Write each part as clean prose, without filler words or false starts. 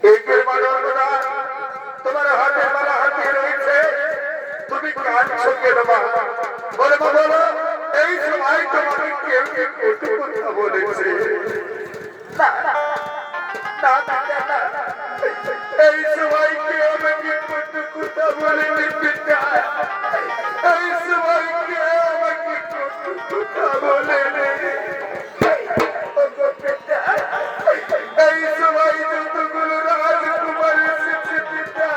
এই যে মানবতা তোমার হাতে মালা হাতে রয়েছে, তুমি কাঁদছো কেন মা? বলো মা বলো, এই সময় তোমাকে কেউ কেউ কটু কথা বলেছে? না না না, এই সময় কেউ আমাকে কটু কথা বলেনি পিতা। এই সময় কেউ আমাকে কটু কথা বলেনি। এই সময় যতগুলো রাজকুমার এসেছে পিতা,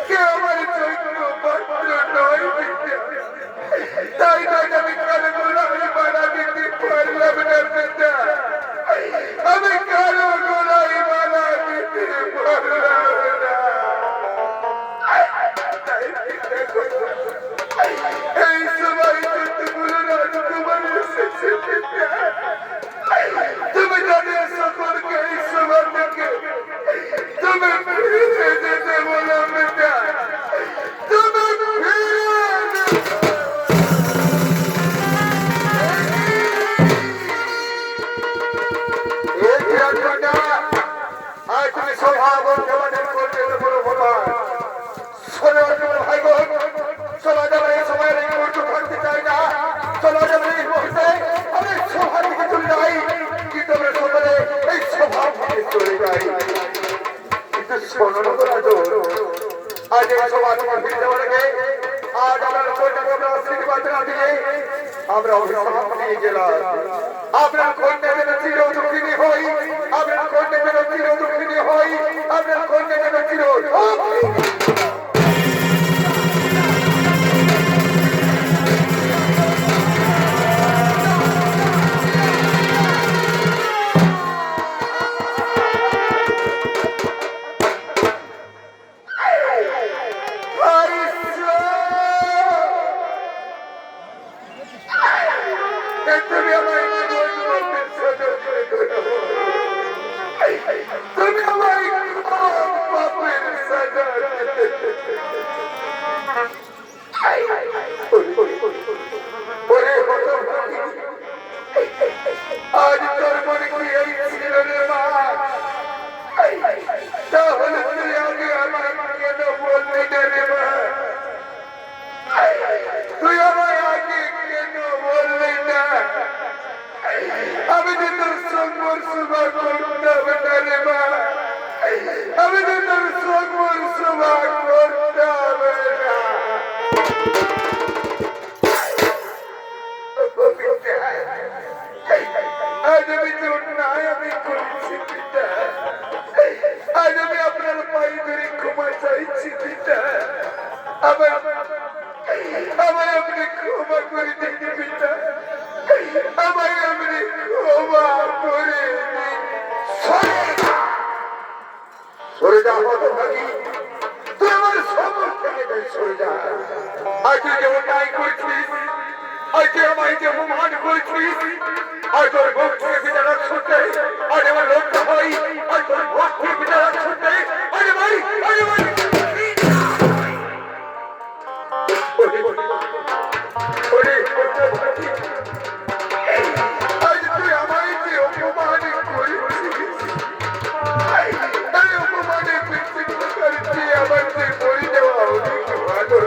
কেউ আমার যোগ্য পাত্র নয় পিতা। তাই নয় আমি কারো গোলামি মারা দিতে পারলাম না পিতা। আমি কারো গোলামি মারা দিতে পারলাম না। এই সময় যতগুলো রাজকুমার এসেছে পিতা, তুমি তাদের সকলকে এই সভা থেকে তুমি ফিরে যেতে বলো পিতা। তুমি তুমি সভা বর্তমানের করতে বলো ভগবান শোনো ভাই বোন, চলা যাবে এই সময়ের এই মুহূর্ত থাকতে চাই না। চলা যাবে এই মুহূর্তে আমি সভা থেকে চলে যাই, কিন্তু আমরা সকলে এই সভা থেকে চলে যাই। কিন্তু শোনো আজ এই সভা থেকে ফিরে যাওয়ার আগে আজ আমার কন্যাকে আমরা আশীর্বাদ না দিয়ে আমরা অভিশাপ নিয়ে গেলাম। আপনার কন্যা যেন চির দুঃখিনী হই, আপনার কন্যা যেন চির দুঃখিনী হই, আপনার কন্যা যেন চির আজ তোর মনে কি এই ছিল রে মা? তাহলে তুই আগে আমার কেন বললি না রে মা? তুই আমার আগে কেন বললি না? আমি যে তোর সম্বর সভা করতাম না রে মা, আমি যে তোর সম্বর সভা করতাম না। আজ আমি তোর নাই আমি করেছি পিতা, আজ আমি আপনার পায়ে ধরে ক্ষমা চাইছি পিতা। আমায় আপনি ক্ষমা করে দিন পিতা, আমায় আপনি ক্ষমা করে দিন। সরে যা হতভাগী, তুই আমার সম্মুখ থেকে সরে যা। আজ তুই যেমন নাই করেছিস, আজ তুই আমায় যে অপমান করেছিস, আজ তোর ভোগ থেকে বিচার শুনতে আজ আমার লজ্জা হয়। আজ তোর ভোগ থেকে বিচার শুনতে আজ ভাই আজ তুই আমায় যে অপমান করেছিস, এই অপমানে পৃথিবী করছি আমার যে বই দেওয়া অনেক ভালো।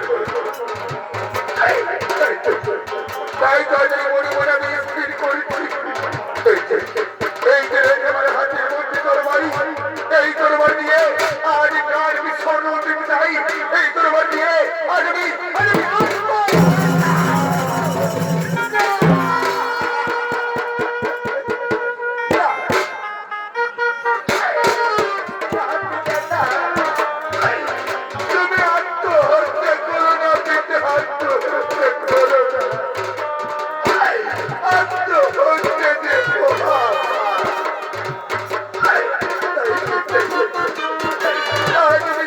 তাই তো আজ মনে মনে আমি স্থির করেছি, এই যে আমার হাতের মধ্যে তরবারি, এই তরবারি দিয়ে আজ প্রাণ বিসর্জন দিতে চাই। এই তরবারি দিয়ে আজ আমি তুমি আত্মহত্যা করো না পেতে, আত্মহত্যা করো না, আত্মহত্যা দেখো। আজ আমি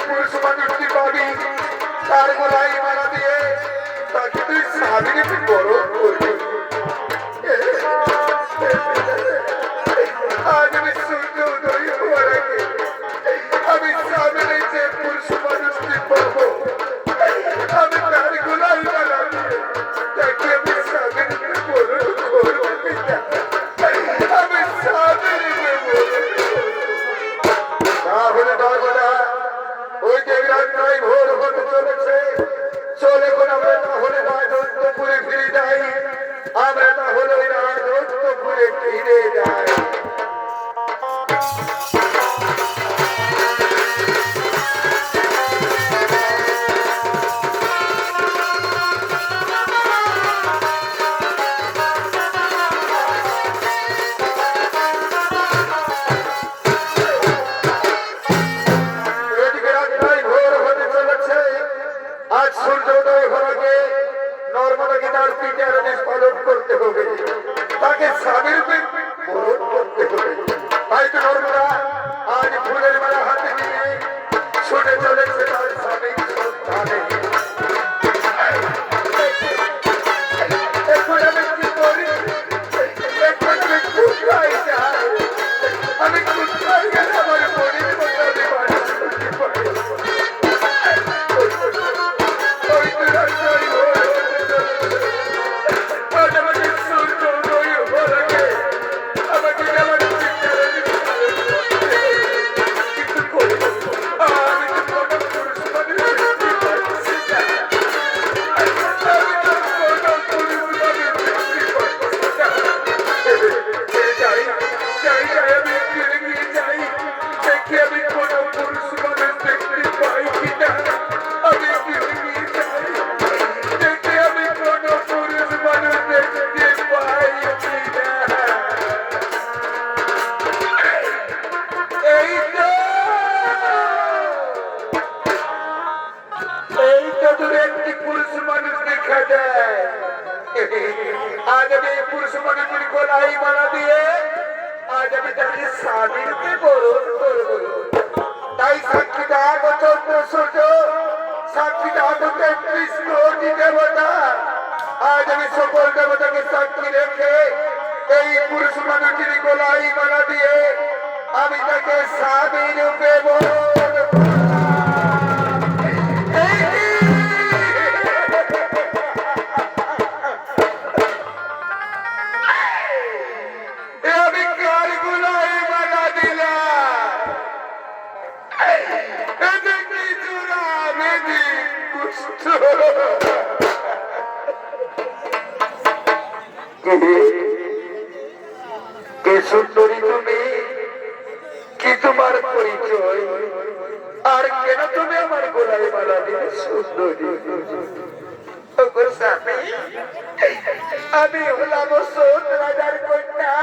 পুরুষ মানুষটি পাবি তার গলায় মালা দিয়ে তাকে তুই স্বামীকে তুই গরম করবি। আজ আমি সূর্য উদয় হওয়ার আগে আমি স্বামীর যে পুরুষ মানুষটি পাবো আমি তার গলায় মালা দিয়ে তাকে আমি স্বামীকে গরম করবো। আমি স্বামীকে তাহলে বাবা ওই যে রান্নায় ভোর হতে চলেছে চলে কোন আমরা তাহলে রাজত্বপুরে ফিরে যাই। আমরা তাহলে ওই রাজত্বপুরে ফিরে যাই। আজ সূর্যোদয় হওয়ার আগে নর্মদাকে তার পিঠে পালন করতে হবে, তাকে স্বামীর বরণ করতে হবে। তাই তো নর্মদা আজ ফুলের মালা হাতে নিয়ে ছুটে চলেছে তার স্বামীর সন্ধানে। এখন আমি কি করি? এখন আমি কোথায় যাই? আমি কোথায় গেলে আমার শরীর মতো আমি বাড়ি করতে পারি? আজ আমি পুরুষ মানুষের গলায় মালা দিয়ে আজ আমি তাকে স্বামীকে বরণ করব। তাই সাক্ষী দাগ চন্দ্র সূর্য, সাক্ষী দাগ কৃষ্ণ দেবতা, আজ আমি সকল দেবতাকে সাক্ষী রেখে এই পুরুষ মানুষের গলায় মালা দিয়ে আমি তাকে স্বামী রূপে বরণ কে সুন্দরী তুমি, কি তোমার পরিচয়, আর কেন তুমি আমার গলায় মালা দিলে সুন্দরী? আমি হলাম সোন রাজার কন্যা,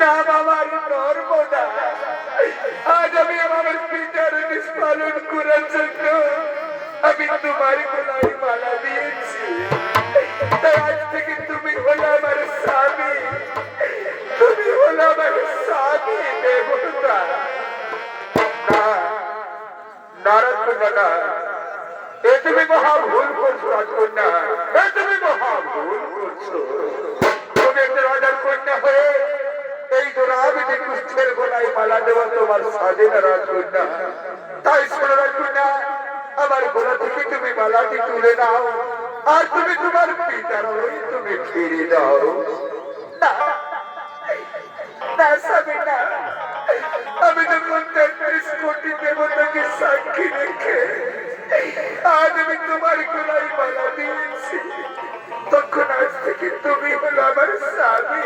নাম আমার নর্মদা। আজ আমি আমার পিতার নিষ্পালন করার জন্য আমি তোমার গলায় মালা দিয়েছি। তাই আজ থেকে তুমি হলো আমার স্বামী, তুমি হলো আমার স্বামী দেবতা। নারায়ণ এ তুমি মহা ভুল করছো রাজকন্যা, এ তুমি মহা ভুল করছো। তুমি একটা রাজার কন্যা হয়ে এই জোড়াবিধি কুষ্ঠের গলায় মালা দেওয়া তোমার স্বাধীন রাজকন্যা। তাই শোনো রাজকন্যা, আমার গলা থেকে তুমি মালাটি তুলে নাও আর তুমি তোমার পিতার ওই তুমি ফিরে দাও। আমি যখন ৩৩ কোটি দেবতাকে সাক্ষী রেখে আজ আমি তোমার গলায় মালা দিয়েছি, তখন আজ থেকে তুমি হলো আমার স্বামী,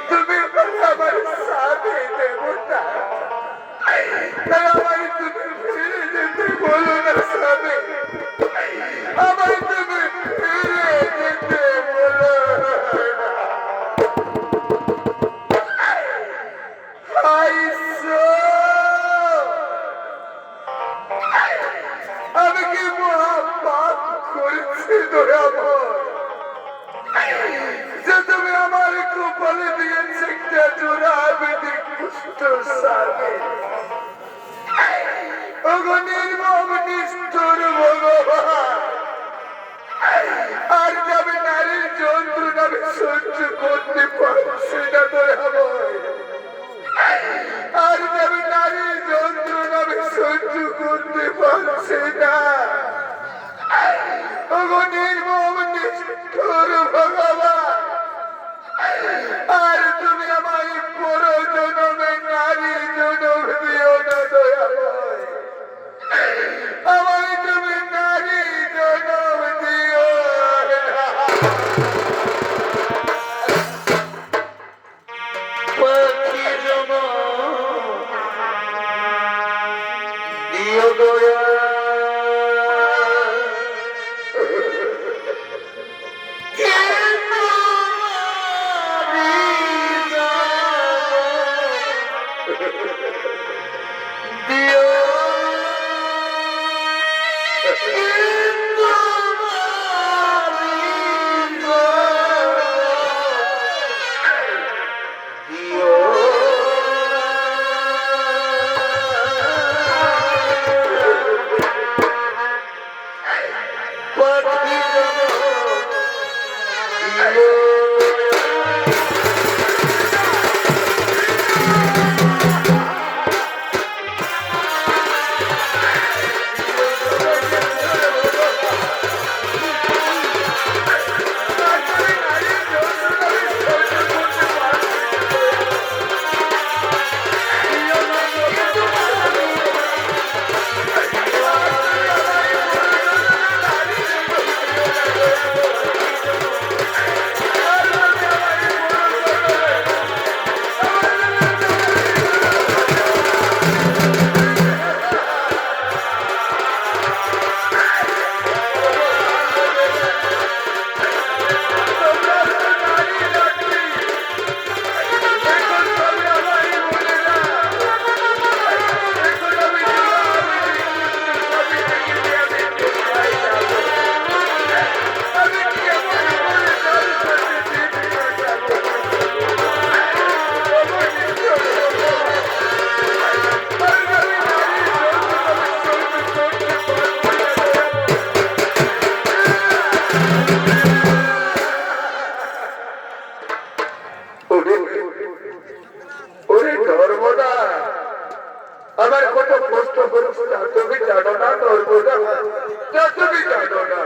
তুমি হলো আমার স্বামী দেবতা। তাই আমার তুমি ফিরে যেতে বলো না স্বামী, আমার তুমি ফিরে যেতে বলো। আমি কি মহা পাপ করেছি যে তুমি আমার কপালে দিয়েছে একটা জোড়া বিধি কুষ্ঠ স্বামী। ওগো নির্মম নিষ্ঠুর ভগবান, আর যাবে নারীর যন্ত্রণা আমি সহ্য করতে পারছি না দয়াময়, আর যাবে নারীর যন্ত্রণা আমি সহ্য করতে পারছি না। ওগো নির্মম নিষ্ঠুর ভগবান, আর তুমি আমায় পর জনমে নারী জনম দিও না দয়াময়, আমায় তুমি নারী জনম দিও না। পাখি জনম দিও দয়া, আমার কত কষ্ট করছো তুমি জানো না, নর্মদা তুমি জানো না।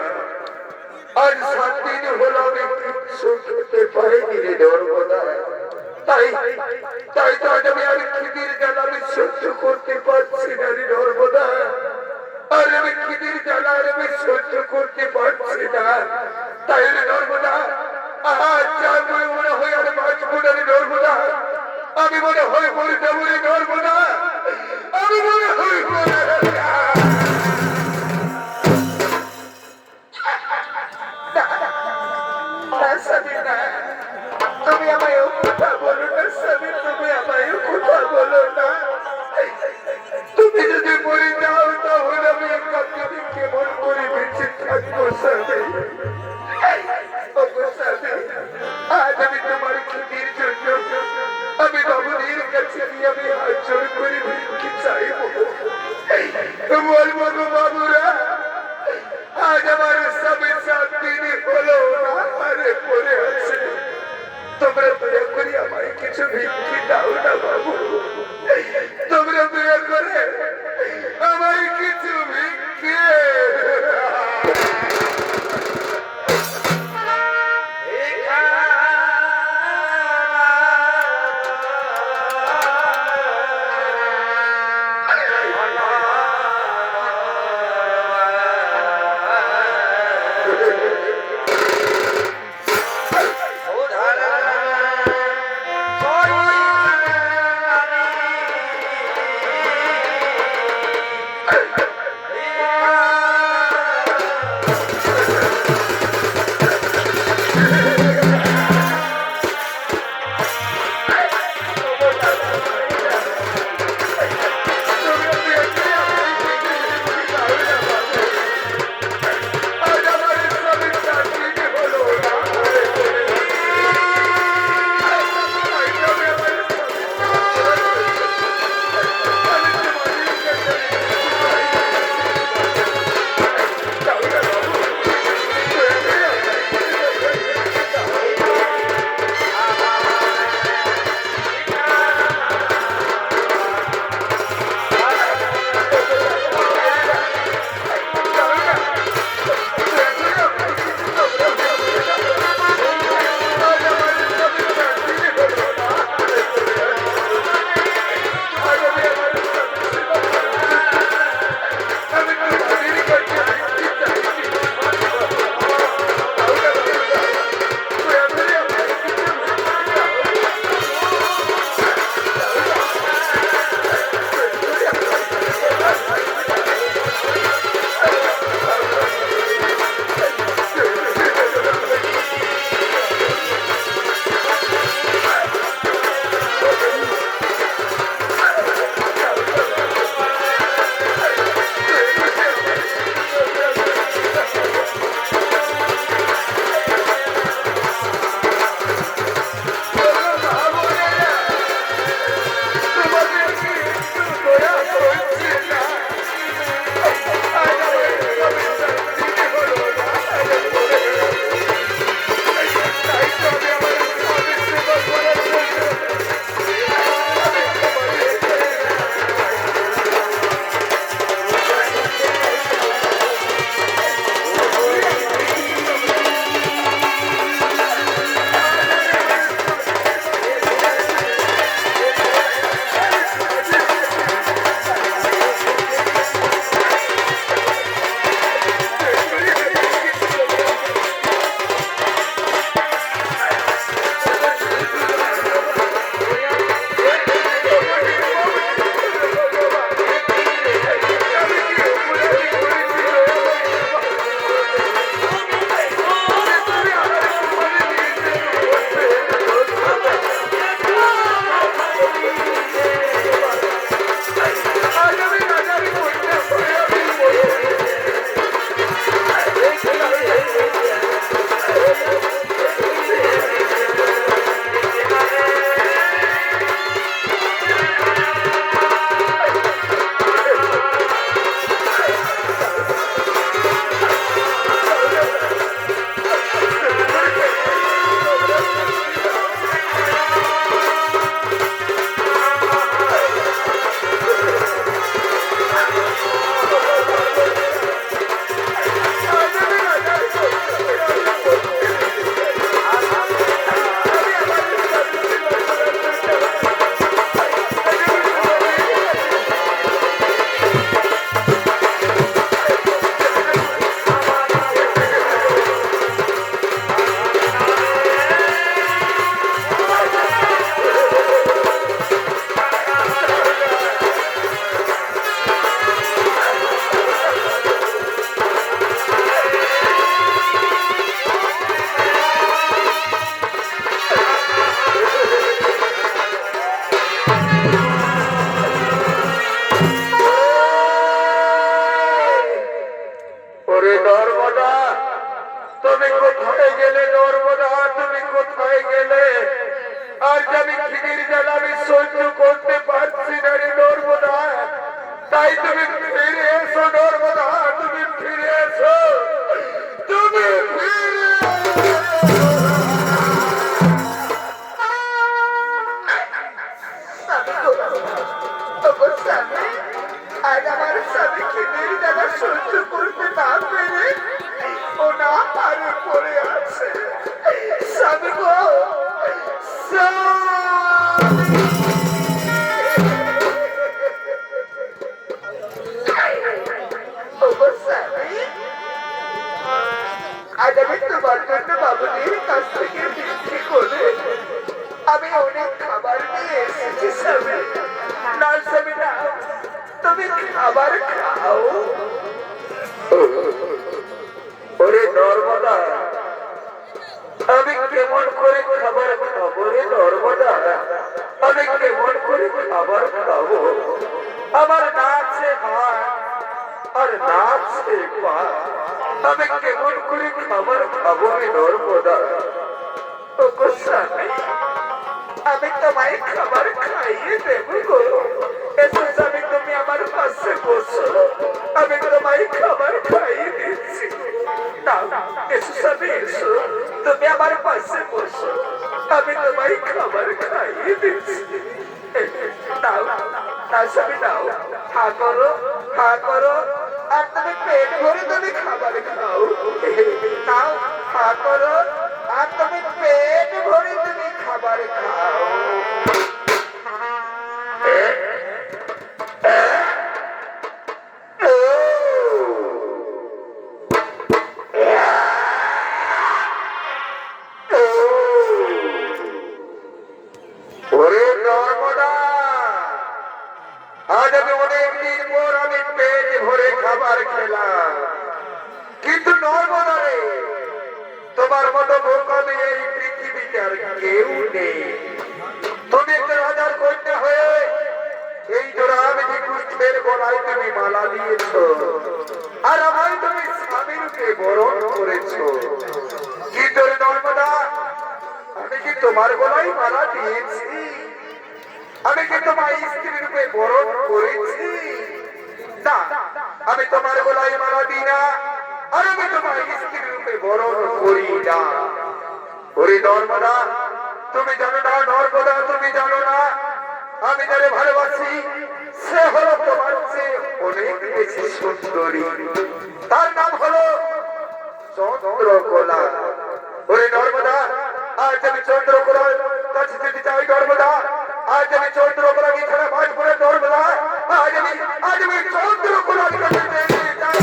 আজ 7 দিন হলো আমি কিছু খেতে পাইনি রে নর্মদা, তাই তাই তো আজ আমি আর খিদির জ্বালা আমি সহ্য করতে পারছি না রে নর্মদা, আর আমি খিদির জ্বালা আমি সহ্য করতে পারছি না। তাই রে নর্মদা আজ আমি মনে হয় আর বাঁচবো না রে নর্মদা, আমি মনে হয় মরে যাবো রে নর্মদা, আমি মনে হয় মরে তুমি আমায় কথা বলো না স্বামী, তুমি আমায় কথা বলো না। তুমি যদি মরে যাও তাহলে আমি কাকে কেমন করে বেঁচে থাকবো স্বামী। আজ আমি তোমার ক্ষতির জন্য আমি বাবুদের কাছে গিয়ে আমি হাত জোর করে ভিক্ষে চাইব, বলবো গো বাবুরা আজ আমার স্বামী 7 দিন হলো আরে পড়ে আছে, তোমরা দয়া করে আমায় কিছু ভিক্ষে দাও না বাবু, তোমরা দয়া করে আমায় কিছু ভিক্ষে। Sorry. আর আমি খিদির জ্বালা আমি সহ্য করতে পারছি না রে নর্মদা, তাই তুমি ফিরে এসো নর্মদা, তুমি ফিরে এসো, তুমি ফিরে আজ আমার স্বামী খিদির জ্বালা সহ্য করতে না পেরে ও না পারে পড়ে আছে। স্বামী গো, আজ আমি তোমার জন্য বাবুদের কাছ থেকে বিক্রি করে আমি অনেক খাবার নিয়ে এসেছি স্বামী। না স্বামী না, তুমি খাবার খাও। ওরে নর্মদা, আমি কেমন করে খাবার খাবো রে নর্মদা, আমি কেমন করে খাবার খাবো? আমার না আছে হাত আর না আছে পা, আমি কেমন করে খাবার খাবো রে নর্মদা? আমি তোমায় খাবার খাইয়ে দেবো গো। এসো স্বামী, তুমি আমার পাশে বসো, আমি তোমায় খাবার খাইয়ে দিচ্ছি। এসো স্বামী, এসো, তুমি আমার পাশে বসো, আমি তোমায় খাবার খাইয়ে দিচ্ছি। নাও না স্বামী, নাও, হা করো, হা করো, আর তুমি পেট ভরে তুমি খাবার খাও। নাও, হা করো, আর তুমি পেট ভরে তুমি খাবার খাও। ওরে নর্মদা, আজ আমি অনেকদিন পর আমি পেট ভরে খাবার খেলাম, কিন্তু নর্মদা রে, তোমার মতো বোকামি এই পৃথিবীতে আর কেউ নেই। তুমি একটা রাজার কন্যা হয়ে এই জোড়াবেদি কৃষ্ণের গলায় তুমি মালা দিয়েছ, আর আমায় তুমি স্বামী রূপে বরণ করেছ। কিন্তু নর্মদা, আমি কি তোমার গলায় মালা দিয়েছি? আমি কি তোমার স্ত্রী রূপে বরণ করেছি? না, আমি তোমার গলায় মালা দিই না, আর আমি তোমার স্ত্রী রূপে বরণ করি না। ওরে নর্মদা, তুমি জানো না নর্মদা, তুমি জানো না আমি যারে ভালোবাসি সে হলো তোমার চেয়ে অনেক বেশি সুন্দরী, তার নাম হলো চন্দ্রকলা। ওরে নর্মদা, আজ আমি চন্দ্রকলার কাছে যেতে চাই নর্মদা, আজ আমি চন্দ্রকলাকে ছাড়া বাঁচবো না নর্মদা, আজ আমি চন্দ্রকলার কাছে যেতে চাই।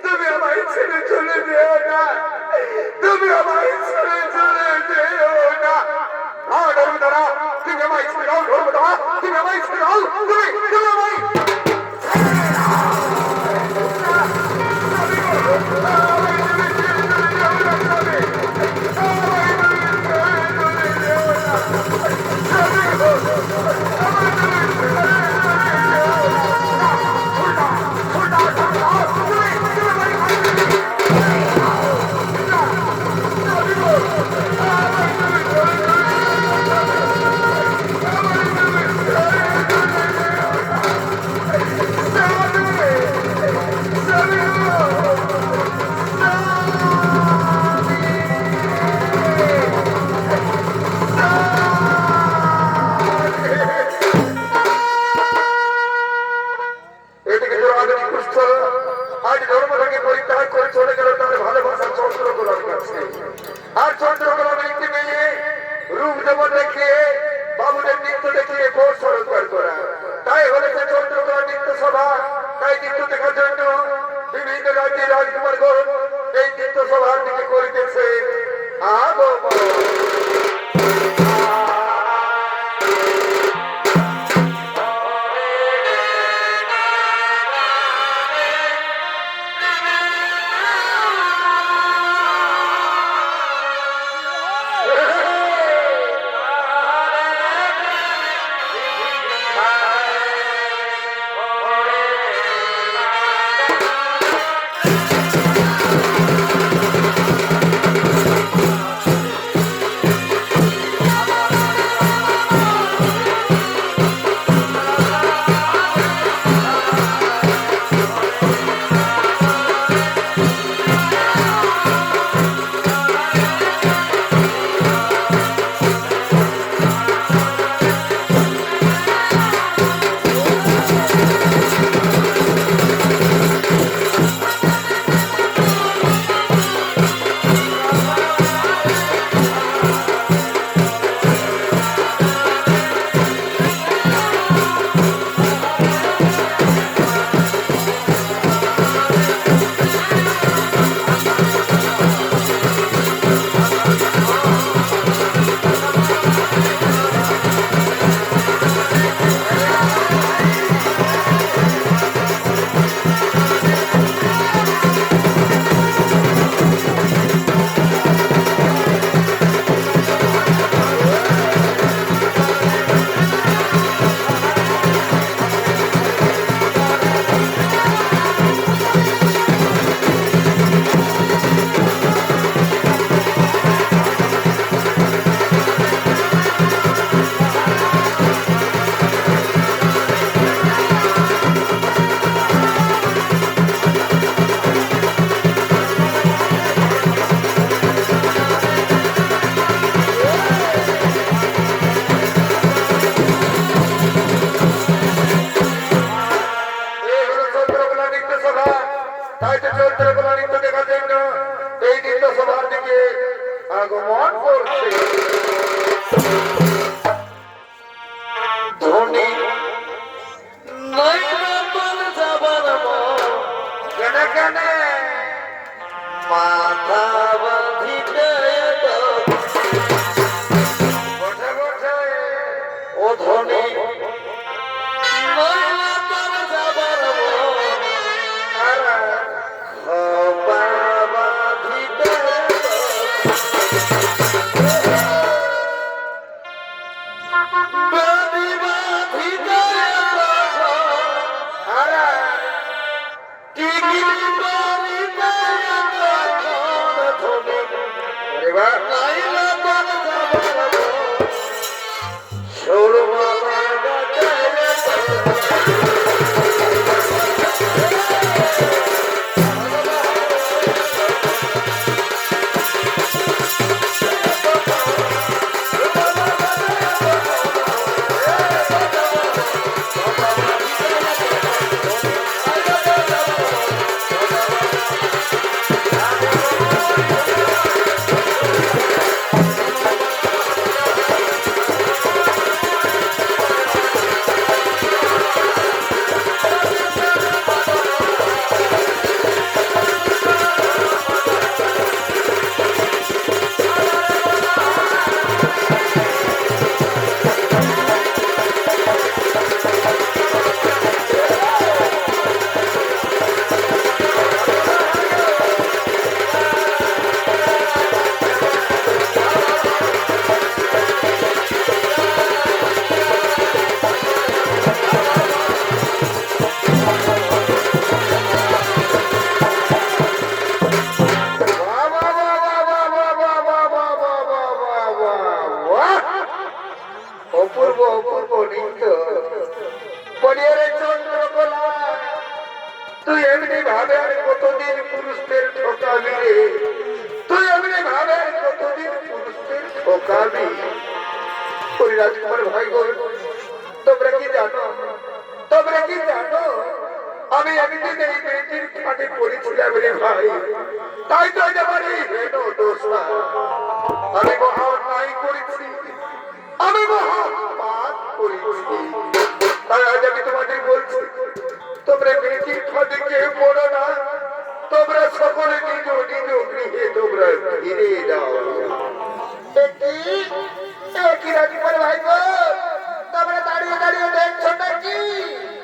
তুমি আমায় ছেড়ে চলে যেও না, তুমি আমায় ছেড়ে চলে যেও না। নর্মদা, তুমি আমায় ছেড়ে দাও নর্মদা, তুমি আমায় ছেড়ে দাও, তুমি আমায় আগমন করছে। ধনী নাই না তোর যাবার কেন কেন মাথা বাঁধিতে বসে বসে ও ধনী নাই না তোর যাবার খপা বাঁধিতে বাঁধি বাঁধিতে টিকিট করিতে ধনী এবার নাই না তোর যাবার সৌরমালা গাছে অপূর্ব অপূর্ব নৃত্য পরিয়ারে চন্দ্রকলা তুই এমনি ভাবে আর কতদিন পুরুষদের ঠকাবি রে তুই এমনি ভাবে আর কতদিন পুরুষদের ঠকাবি রাজকুমার ভাই গো তোমরা কি জানো আমি একদিন এই মেয়েটির ফাঁদে পড়েছিলাম রে ভাই তাই তো এবারে হেন দোষ না আমি মহা অন্যায় করেছি আমি মহা পাপ করেছি তাই আজ আমি তোমাদের বলছি তোমরা মেয়েটির ফাঁদে কেউ পড়ো না তোমরা সকলে নিজ নিজ গৃহে তোমরা ফিরে যাও কি রাজকুমার ভাই গো তোমরা দাঁড়িয়ে দাঁড়িয়ে দেখছো নাকি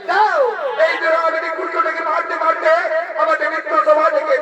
যাও এই ধরো আমাদের কুকুরটাকে মারতে মারতে আমাদের মৃত্যু সভা থেকে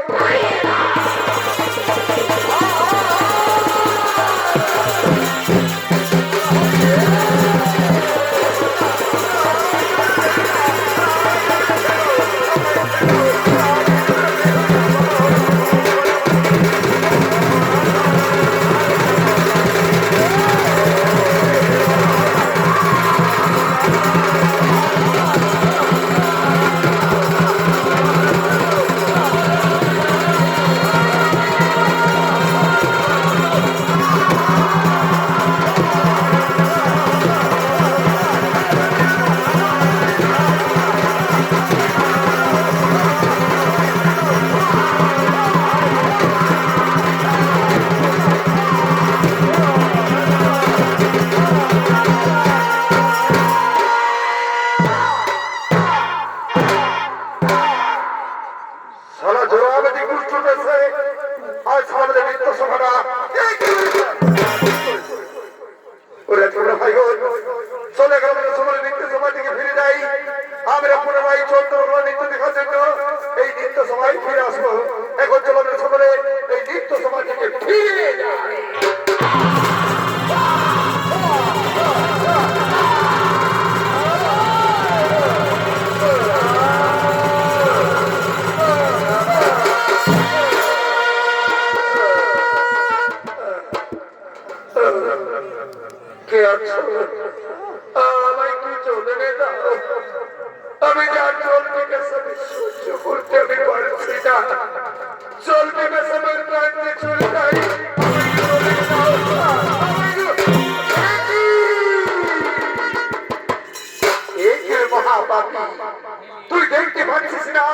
তুই দেখতে পাচ্ছিস না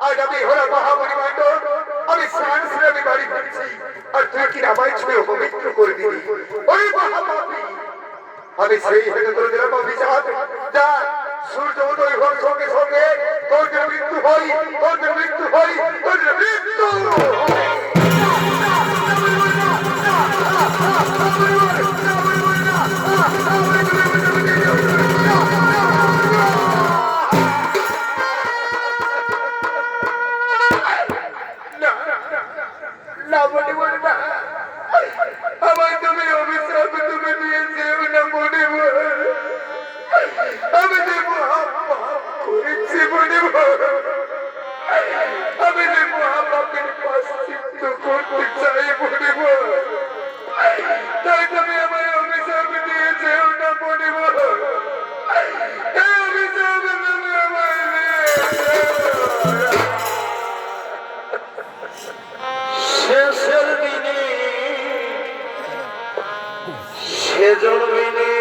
আজ আমি হলো মহামণি মান্ড আমি স্নান সেরে আমি বাড়ি ফিরছি আর তুই কি আমায় ছুঁয়ে পবিত্র করে দিবি? ওরে মহাপাপী, আমি সেই হেঁটে করে দিলাম অভিশাপ। যা, সূর্য উদয় হওয়ার সঙ্গে সঙ্গে তোর যে মৃত্যু হয়, তোর যে মৃত্যু হয়, তোর যে মৃত্যু না বলিব না। আমায় তুমি অভিশাপ তুমি দিয়েছেও না বলিব। আমি যে মহাপাপ করেছি বলিব। আমি যে মহাপাপের প্রায়শ্চিত্ত করতে চাই বলিব। তাই তুমি আমায় অভিশাপ দিয়েছেও না বলিব। এই অভিশাপ তুমি আমায় দিয়েছ। শেষের দিনে সে জন্মিনে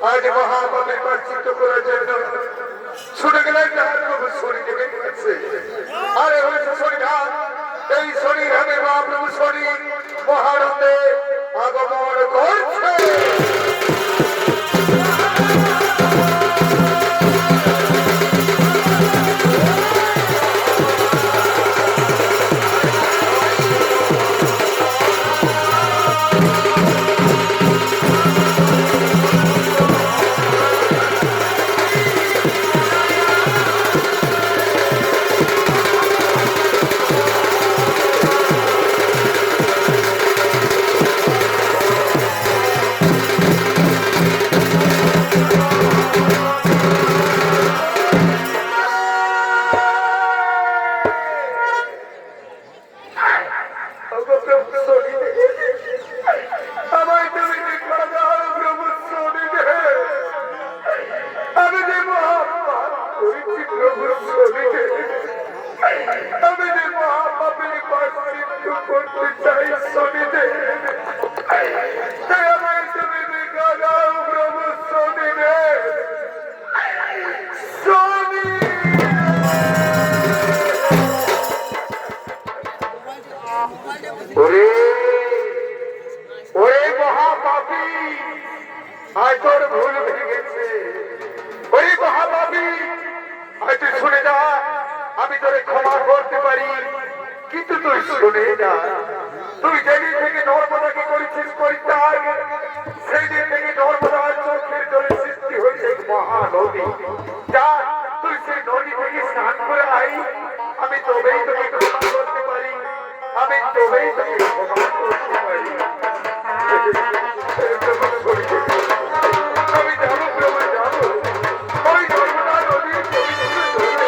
আজ মহাপাপের প্রায়শ্চিত্ত করার জন্য ছুটে গেলেন প্রভু শনি দেবের কাছে। আরে হয়েছে শনিধান। এই শনিধানে মহাপ্রভু শনি মহানন্দে আগমন করছে। তোর ভুল হয়ে গেছে। ওই মহাপাপী, হয়তো শুনে যা, আমি তোরে ক্ষমা করতে পারি, কিন্তু তুই শুনে যা। তুই যেদিন থেকে নর্মদাকে করেছিস পরিত্যাগ, সেই দিন থেকে নর্মদার চোখের জলে সৃষ্টি হয়েছে নদী, যা তুই সেই নদী থেকে স্নান করে আই, আমি তবেই তোকে ক্ষমা করতে পারি, আমি তবেই তোকে ক্ষমা করতে পারি। আমি যাবো প্রভু, যাবো ওই নর্মদা নদীর পবিত্র জলে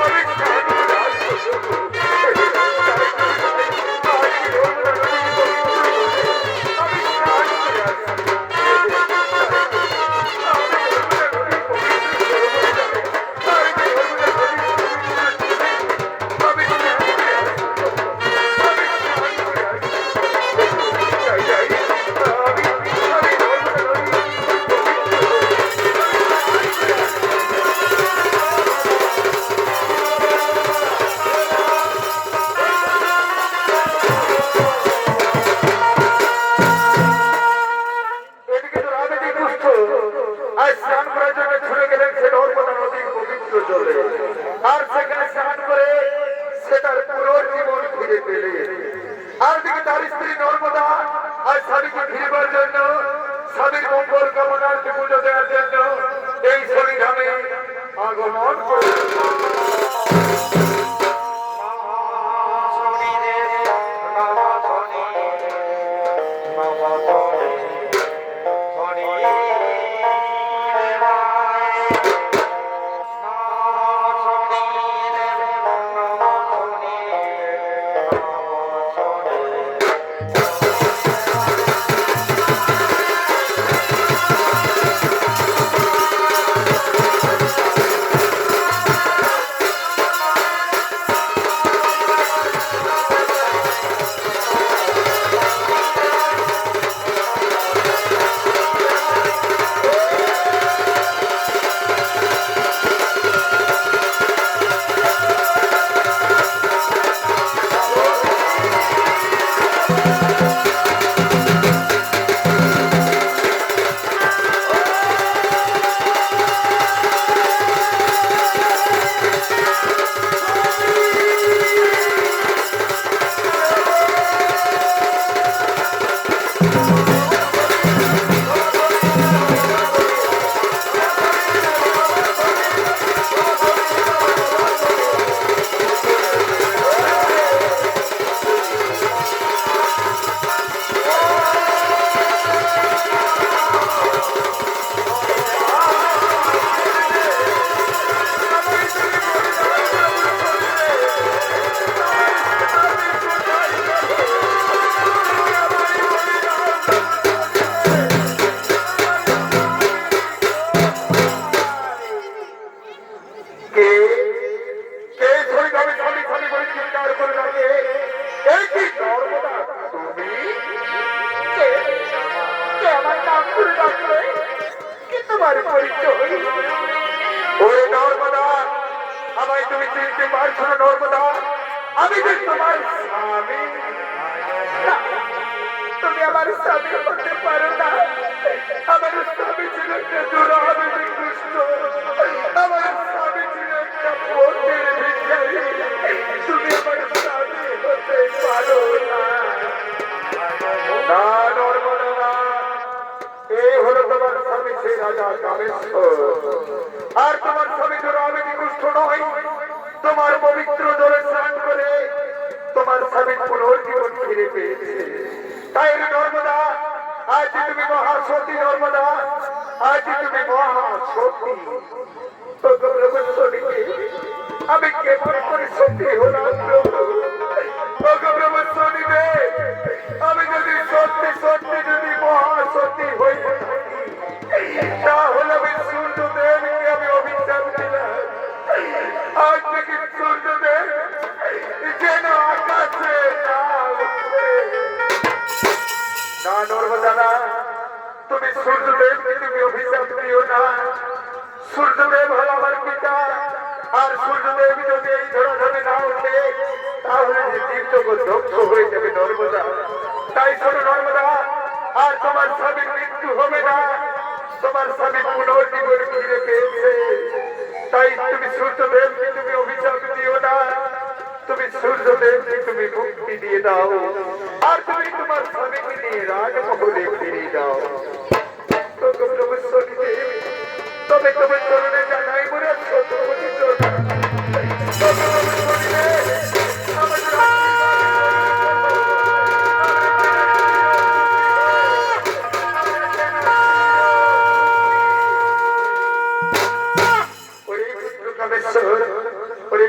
আমি স্নান করে আসবো প্রভু। আর সেখানে স্নান করে সে তার পুনর্জীবন ফিরে পেলে। আর দিকে তার স্ত্রী নর্মদা আর স্বামীকে ফিরবার জন্য, স্বামীর মঙ্গল কামনার্থে পুজো দেওয়ার জন্য এই শরীরামে আগমন করে। তুমি আমার স্বামী হতে পারো না। আমার স্বামী ছিল একটা দুরাবেদী দুষ্ট, আমার স্বামী ছিল একটা পথের ভিখারি। তুমি আমার স্বামী হতে পারো না। না নর্মদা না, এই হলো তোমার স্বামী, সেই রাজা কামেশ্বর। আর তোমার স্বামী দুরাবেদী দুষ্ট নয়, তোমার পবিত্র জলে স্নান করে তোমার স্বামী পুনর্জীবন ফিরে পেয়েছে। তাই নর্মদা, আজ তুমি মহাসতী। নর্মদা, আজ তুমি মহাসতী। আমি কেমন করে সত্যি হলাম প্রভু? প্রভু শনিবে, আমি যদি সত্যি সত্যি যদি মহাসতী হয়ে থাকি, তাহলে আমি সূর্যদেবকে আমি অভিশাপ দিলাম। আজ থেকে সূর্যদেব যেন আকাশে না উঠে। না নর্মদা না, তুমি সূর্যদেবকে তুমি অভিশাপ দিও না। সূর্যদেব হল আমার পিতা, আর সূর্যদেব যদি এই ধরাধামে না ওঠে তাহলে জীবজগৎ ধ্বংস হয়ে যাবে নর্মদা। তাই শোনো নর্মদা, আর তোমার স্বামীর মৃত্যু হবে না, তোমার স্বামী পুনর্জীবন ফিরে পেয়েছে। তাই তুমি সূর্যদেবকে তুমি অভিশাপ দিও না, তুমি সূর্যদেবকে তুমি মুক্তি দিয়ে দাও, আর তুমি তোমার স্বামীকে নিয়ে রাজমহলে ফিরে যাও। তোমার তবে তবে চরণে জানাই মনে ছত্রপতি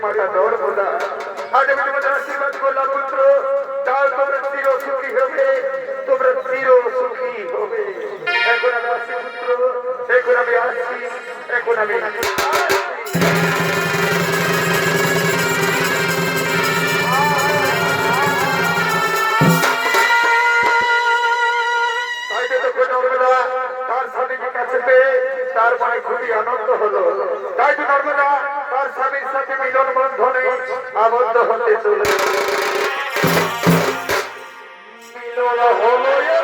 মাতা নর্মদা আজ আমি তোমাদের আশীর্বাদ করলাম পুত্র তার তোমরা চির সুখী হবে তোমরা চির সুখী হবে এখন আমি আসছি পুত্র এখন আমি আসছি এখন আমি তার স্বামীকে কাছে পেয়ে তার মনে খুবই আনন্দ হলো তাই তো নর্মদা তার স্বামীর সাথে মিলন বন্ধনে আবদ্ধ হতে চলে মিলন হলো